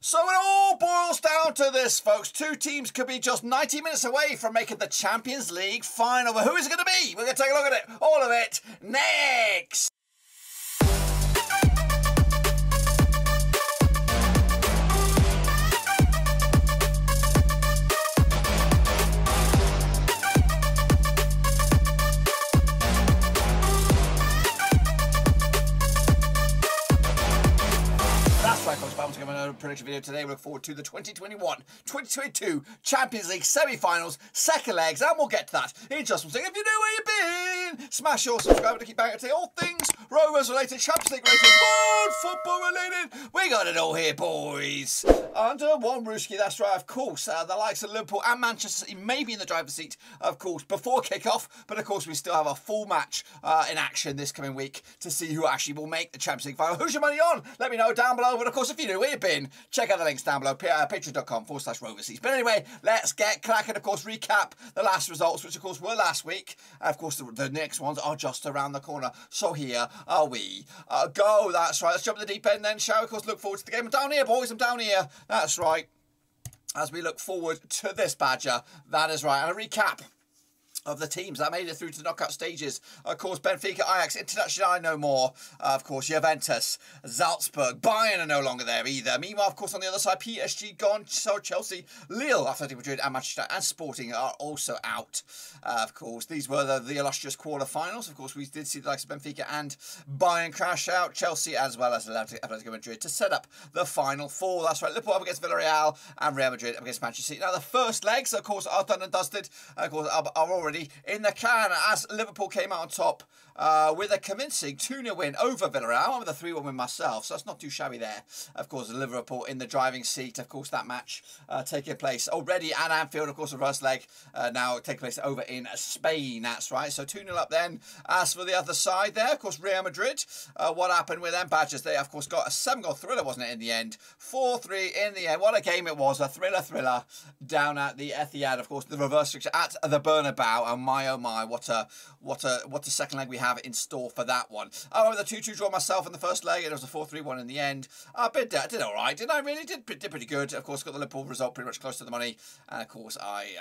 So it all boils down to this, folks. Two teams could be just 90 minutes away from making the Champions League final. But who is it going to be? We're going to take a look at it. All of it next. Prediction video today. We look forward to the 2021-2022 Champions League semi-finals, second legs, and we'll get to that in just one second. If you know where you've been, smash your subscribe to keep banging today. All things Rovers related, Champions League related, world football related. We got it all here, boys. Under one Ruski, that's right, of course. The likes of Liverpool and Manchester City may be in the driver's seat, of course, before kick-off. But of course, we still have a full match in action this coming week to see who actually will make the Champions League final. Who's your money on? Let me know down below. But of course, if you know where you've been, check out the links down below, patreon.com/Roverseats. But anyway, let's get cracking. Of course, recap the last results, which of course were last week. Of course, the next ones are just around the corner. So here are we. Go, that's right. Let's jump in the deep end then, shall we? Of course, look forward to the game. I'm down here, boys. I'm down here. That's right. As we look forward to this badger, that is right. And a recap of the teams that made it through to the knockout stages. Of course, Benfica, Ajax, International, no more. Of course, Juventus, Salzburg, Bayern are no longer there either. Meanwhile, of course, on the other side, PSG gone, so Chelsea, Lille, Athletic Madrid, and Manchester and Sporting are also out. Of course, these were the illustrious quarter-finals. Of course, we did see the likes of Benfica and Bayern crash out. Chelsea, as well as Athletic Madrid, to set up the final four. That's right, Liverpool up against Villarreal and Real Madrid up against Manchester City. Now, the first legs, of course, are done and dusted. Of course, are already in the can as Liverpool came out on top with a convincing 2-0 win over Villarreal. I went with a 3-1 win myself, so that's not too shabby there. Of course, Liverpool in the driving seat. Of course, that match taking place already at Anfield. Of course, the first leg now taking place over in Spain. That's right. So 2-0 up then. As for the other side there, of course, Real Madrid. What happened with them badgers? They, of course, got a 7-goal thriller, wasn't it, in the end? 4-3 in the end. What a game it was. A thriller down at the Etihad. Of course, the reverse fixture at the Bernabeu. And my, oh my, what a second leg we have in store for that one. I went with a 2-2 draw myself in the first leg, and it was a 4-3-1 in the end. I did all right, didn't I? Really did pretty good. Of course, got the Liverpool result pretty much close to the money, and of course, I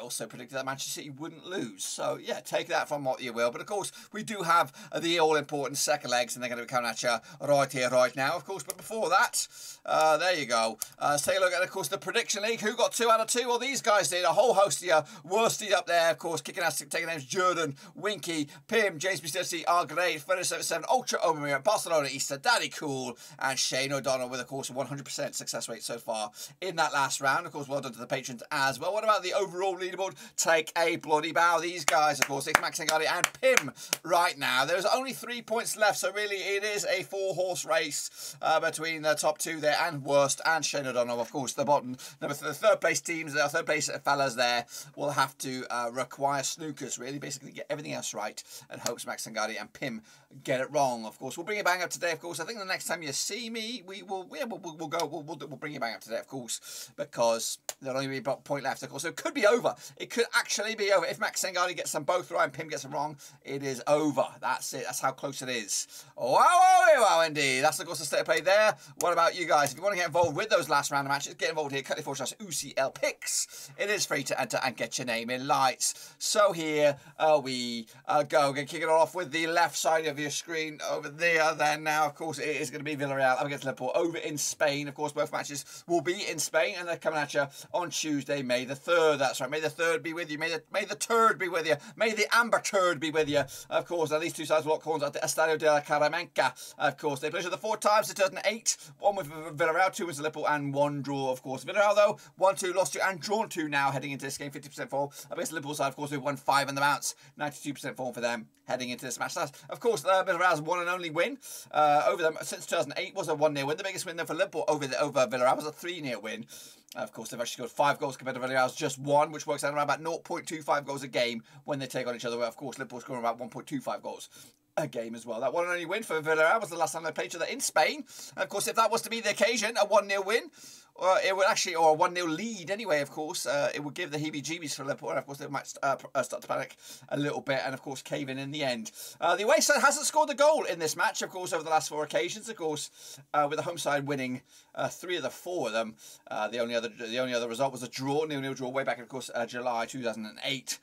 also predicted that Manchester City wouldn't lose. So yeah, take that from what you will. But of course, we do have the all-important second legs, and they're going to be coming at you right here, right now, of course. But before that, there you go. Let's take a look at, of course, the prediction league. Who got 2 out of 2? Well, these guys did. A whole host of you. Worsted up there, of course, kicking ass, taking names: Jordan, Winky, Pim, James B. Stacey, R. Grade, 77, Ultra Omermere, Barcelona Easter, Daddy Cool, and Shane O'Donnell with, of course, a 100% success rate so far in that last round. Of course, well done to the patrons as well. What about the overall leaderboard? Take a bloody bow. These guys, of course, it's Max Ngadi and Pim right now. There's only 3 points left, so really it is a 4-horse race between the top two there and worst and Shane O'Donnell. Of course, the bottom, the third place teams, the third place fellas there will have to require snookers, really, basically get everything else right, and hopes Max Ngadi and Pim get it wrong. Of course, we'll bring it bang up today. Of course, I think the next time you see me, we'll bring it bang up today, of course, because there'll only be a point left. Of course, so it could be over. It could actually be over if Max Ngadi gets them both right and Pim gets them wrong. It is over. That's it. That's how close it is. Wow, indeed. That's, of course, the state of play there. What about you guys? If you want to get involved with those last round of matches, get involved here. Cut /UCL picks. It is free to enter and get your name in lights. So here we go. We're going to kick it off with the left side of your screen over there. Then now, of course, it is going to be Villarreal up against Liverpool over in Spain. Of course, both matches will be in Spain, and they're coming at you on Tuesday, May the 3rd. That's right. May the 3rd be with you. May the turd be with you. May the amber turd be with you. Of course, now these two sides will lock horns at the Estadio de la Caramenca. Of course, they played each other 4 times in 2008. 1 with Villarreal, 2 with Liverpool, and 1 draw, of course. Villarreal, though, 1-2, lost 2, and drawn 2 now, heading into this game. 50% form. Against the Liverpool side, of course, we've won 5 on the bounce. 92% form for them heading into this match. That's, of course, Villarreal's one and only win over them since 2008 was a 1-0 win. The biggest win, though, for Liverpool over Villarreal was a 3-0 win. Of course, they've actually scored 5 goals compared to Villarreal's just 1, which works out around about 0.25 goals a game when they take on each other. Where, of course, Liverpool scoring about 1.25 goals a game as well. That one and only win for Villarreal was the last time they played each other in Spain. And of course, if that was to be the occasion, a 1-0 win, it would actually, or a 1-0 lead anyway, of course. It would give the heebie-jeebies for Liverpool, and of course they might start to panic a little bit, and of course cave in the end. The away side hasn't scored a goal in this match, of course, over the last 4 occasions, of course, with the home side winning 3 of the 4 of them. The only other result was a draw, 0-0 draw, way back in, of course, July 2008.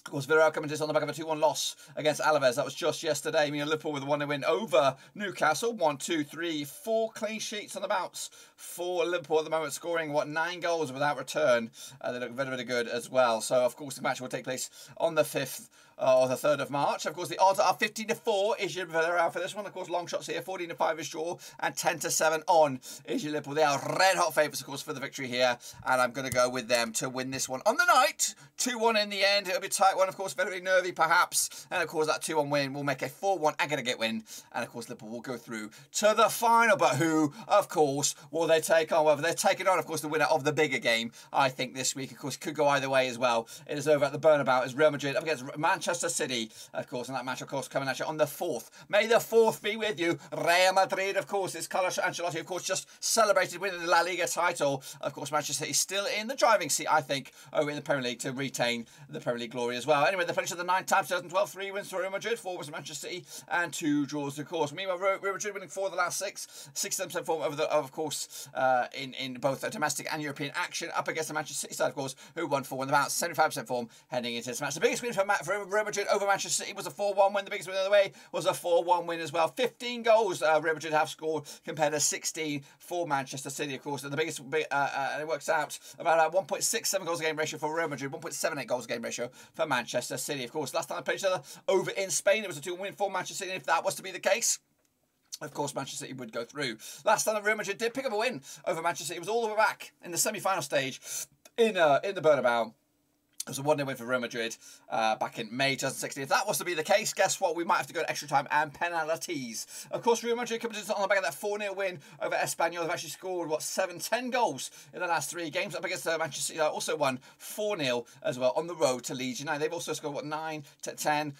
Of course, Villarreal coming to this on the back of a 2-1 loss against Alaves. That was just yesterday. I mean, Liverpool with a 1-0 win over Newcastle. 1, 2, 3, 4 clean sheets on the bounce for Liverpool at the moment, scoring, 9 goals without return. They look very, very good as well. So, of course, the match will take place on the 5th or the 3rd of March. Of course, the odds are 15-4 is your Villarreal for this one. Of course, long shots here, 14-5 is draw, and 10-7 on is your Liverpool. They are red hot favourites, of course, for the victory here, and I'm going to go with them to win this one on the night. 2-1 in the end. It'll be a tight one, of course, very nervy perhaps, and of course that 2-1 win will make a 4-1 aggregate win, and of course Liverpool will go through to the final. But who, of course, will they take on? Well, they're taking on, of course, the winner of the bigger game, I think, this week. Of course, could go either way as well. It is over at the Bernabeu as Real Madrid up against Manchester City, of course, and that match, of course, coming at you on the 4th. May the 4th be with you. Real Madrid, of course, it's Carlo Ancelotti, of course, just celebrated winning the La Liga title. Of course, Manchester City still in the driving seat, I think, over in the Premier League to retain the Premier League glory as well. Anyway, the finish of the 9 times 2012, 3 wins for Real Madrid, 4 wins for Manchester City, and 2 draws, of course. Meanwhile, Real Madrid winning 4 of the last 6, 67% form over of course, in both domestic and European action, up against the Manchester City side, of course, who won 4 in about 75% form heading into this match. The biggest win for Real Madrid over Manchester City was a 4-1 win. The biggest win of the way was a 4-1 win as well. 15 goals Real Madrid have scored compared to 16 for Manchester City, of course. And the biggest, it works out about 1.67 goals a game ratio for Real Madrid, 1.78 goals a game ratio for Manchester City, of course. Last time they played each other over in Spain, it was a 2-1 win for Manchester City. And if that was to be the case, of course, Manchester City would go through. Last time Real Madrid did pick up a win over Manchester City, it was all the way back in the semi-final stage in the Bernabeu. It was a 1-0 win for Real Madrid back in May 2016. If that was to be the case, guess what? We might have to go to extra time and penalties. Of course, Real Madrid coming to on the back of that 4-0 win over Espanyol. They've actually scored, 10 goals in the last 3 games. Up against Manchester City, also won 4-0 as well on the road to Leeds United. They've also scored, 9 to 10...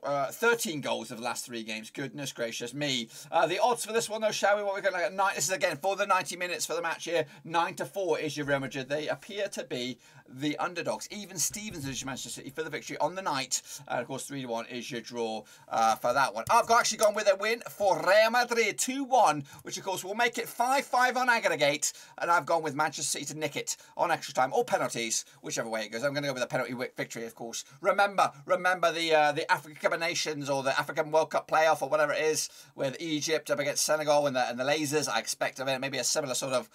13 goals of the last 3 games. Goodness gracious me. The odds for this one, though, shall we? What we're going to look at 9. This is again for the 90 minutes for the match here. 9-4 is your Real Madrid. They appear to be the underdogs. Even Stevens is your Manchester City for the victory on the night. And of course, 3-1 is your draw for that one. I've actually gone with a win for Real Madrid, 2-1, which of course will make it 5-5 on aggregate. And I've gone with Manchester City to nick it on extra time or penalties, whichever way it goes. I'm going to go with a penalty victory, of course. Remember the African Cup of Nations or the African World Cup playoff or whatever it is with Egypt up against Senegal and the lasers. I expect maybe a similar sort of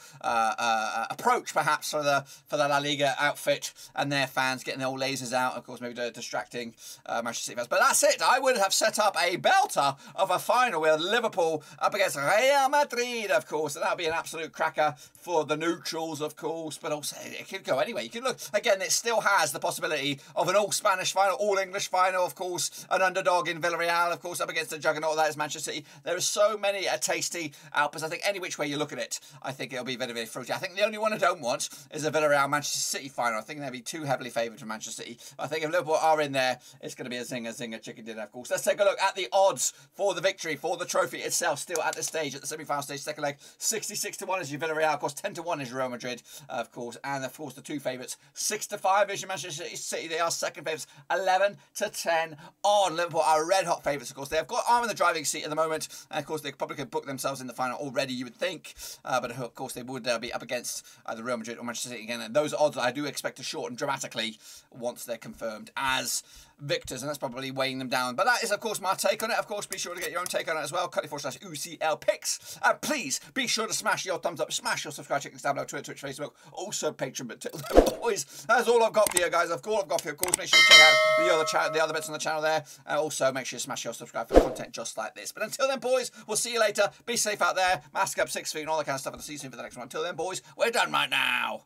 approach perhaps for the La Liga outfit and their fans getting their old lasers out, of course, maybe distracting Manchester City fans. But that's it. I would have set up a belter of a final with Liverpool up against Real Madrid, of course, and that would be an absolute cracker for the neutrals, of course, but also it could go anyway. You can look again, it still has the possibility of an all Spanish final, all English final, of course, an underdog in Villarreal, of course, up against the juggernaut that is Manchester City. There are so many tasty outputs. I think any which way you look at it, I think it'll be very, very fruity. I think the only one I don't want is a Villarreal Manchester City final. I think they'll be too heavily favoured for Manchester City. I think if Liverpool are in there, it's going to be a zinger chicken dinner, of course. Let's take a look at the odds for the victory, for the trophy itself, still at this stage, at the semi-final stage, second leg. 66-1 is your Villarreal, of course. 10-1 is your Real Madrid, of course. And of course, the 2 favourites. 6-5 is your Manchester City. They are second favourites. 11-10 on. Liverpool are red hot favourites, of course. They've got arm in the driving seat at the moment. And of course, they probably could book themselves in the final already, you would think. But of course, they would be up against either Real Madrid or Manchester City again. And those odds I do expect to shorten dramatically once they're confirmed as victors, and that's probably weighing them down. But that is, of course, my take on it. Of course, be sure to get your own take on it as well. cut.4/UCL picks. And please be sure to smash your thumbs up, smash your subscribe checkings down below, Twitter, Twitch, Facebook, also Patreon. But till then, boys, that's all I've got for you guys. I've got for you. Of course, make sure to check out the other bits on the channel there. And also, make sure you smash your subscribe for content just like this. But until then, boys, we'll see you later. Be safe out there. Mask up, 6 feet, and all that kind of stuff. And I'll see you soon for the next one. Until then, boys, we're done right now.